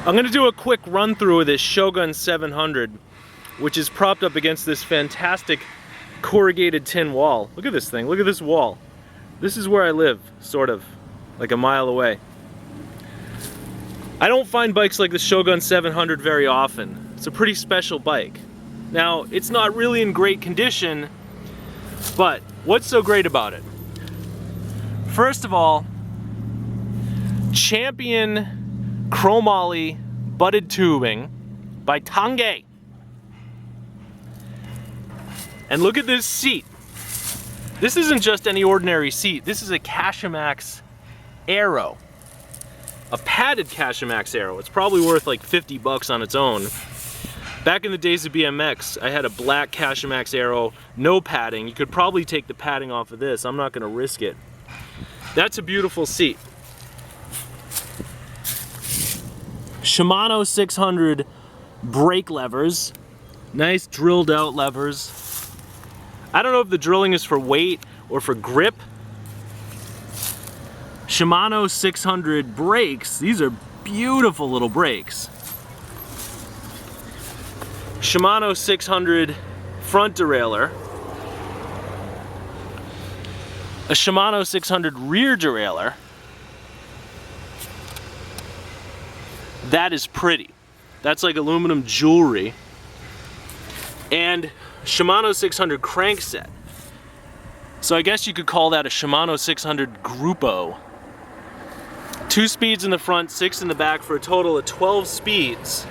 I'm going to do a quick run through of this Shogun 700, which is propped up against this fantastic corrugated tin wall. Look at this thing, look at this wall. This is where I live, sort of, like a mile away. I don't find bikes like the Shogun 700 very often. It's a pretty special bike. Now, it's not really in great condition, but what's so great about it? First of all, champion chromoly butted tubing by Tange. And look at this seat. This isn't just any ordinary seat. This is a KASHIMAX AERO. A padded KASHIMAX AERO. It's probably worth like 50 bucks on its own. Back in the days of BMX, I had a black KASHIMAX AERO, no padding. You could probably take the padding off of this. I'm not gonna risk it. That's a beautiful seat. Shimano 600 brake levers. Nice drilled out levers. I don't know if the drilling is for weight or for grip. Shimano 600 brakes. These are beautiful little brakes. Shimano 600 front derailleur. A Shimano 600 rear derailleur. That is pretty. That's like aluminum jewelry. And Shimano 600 crankset. So I guess you could call that a Shimano 600 Gruppo. 2 speeds in the front, 6 in the back for a total of 12 speeds.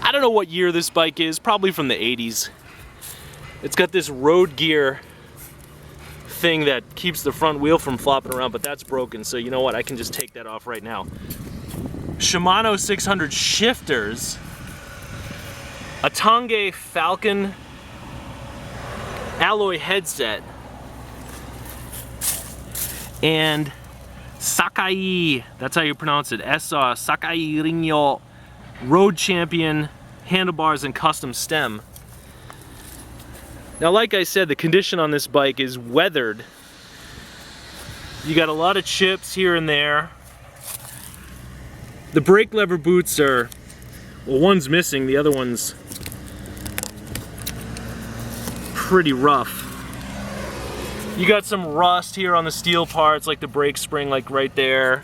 I don't know what year this bike is, probably from the 80s. It's got this road gear thing that keeps the front wheel from flopping around, but that's broken, so you know what, I can just take that off right now. Shimano 600 shifters, a Tange Falcon alloy headset, and Sakai, that's how you pronounce it, Sakai Rinyo Road Champion handlebars and custom stem. Now, like I said, the condition on this bike is weathered. You got a lot of chips here and there. The brake lever boots are, well, one's missing, the other one's pretty rough. You got some rust here on the steel parts, like the brake spring, like right there.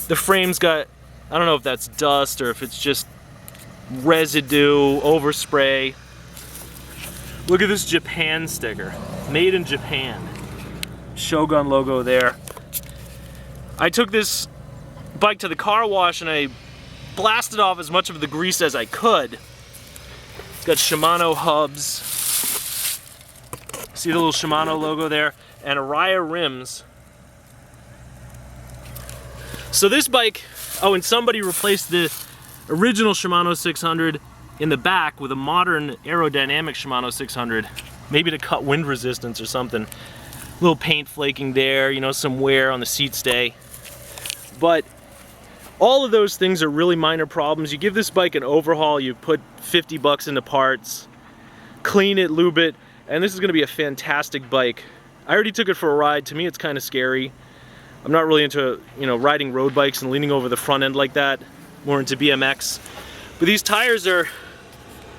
The frame's got, I don't know if that's dust or if it's just residue, overspray. Look at this Japan sticker, made in Japan. Shogun logo there. I took this bike to the car wash and I blasted off as much of the grease as I could. It's got Shimano hubs. See the little Shimano logo there? And Araya rims. So this bike, oh, and somebody replaced the original Shimano 600 in the back with a modern aerodynamic Shimano 600, maybe to cut wind resistance or something. A little paint flaking there, you know, some wear on the seat stay. But all of those things are really minor problems. You give this bike an overhaul, you put 50 bucks into parts, clean it, lube it, and this is gonna be a fantastic bike. I already took it for a ride. To me, it's kind of scary. I'm not really into, you know, riding road bikes and leaning over the front end like that. More into BMX. But these tires are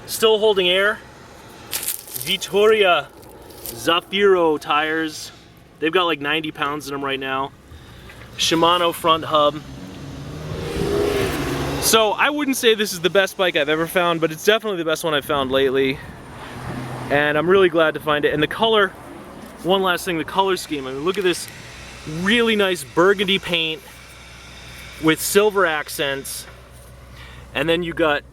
still holding air. Vittoria Zafiro tires. They've got like 90 pounds in them right now. Shimano front hub. So I wouldn't say this is the best bike I've ever found, but it's definitely the best one I've found lately. And I'm really glad to find it. And the color, one last thing, the color scheme. I mean, look at this really nice burgundy paint with silver accents. And then you got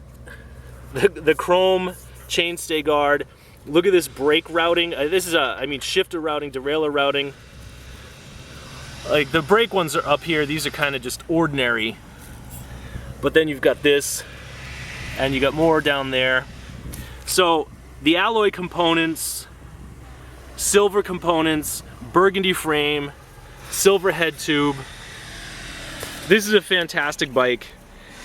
the chrome chainstay guard. Look at this brake routing. This is shifter routing, derailleur routing. Like the brake ones are up here. These are kind of just ordinary. But then you've got this, and you got more down there. So the alloy components, silver components, burgundy frame, silver head tube. This is a fantastic bike.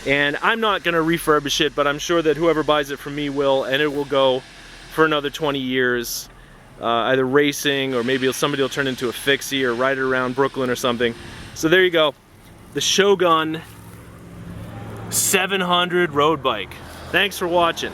And I'm not going to refurbish it, but I'm sure that whoever buys it from me will, and it will go for another 20 years, either racing, or maybe somebody will turn into a fixie or ride it around Brooklyn or something. So there you go, the Shogun 700 road bike. Thanks for watching.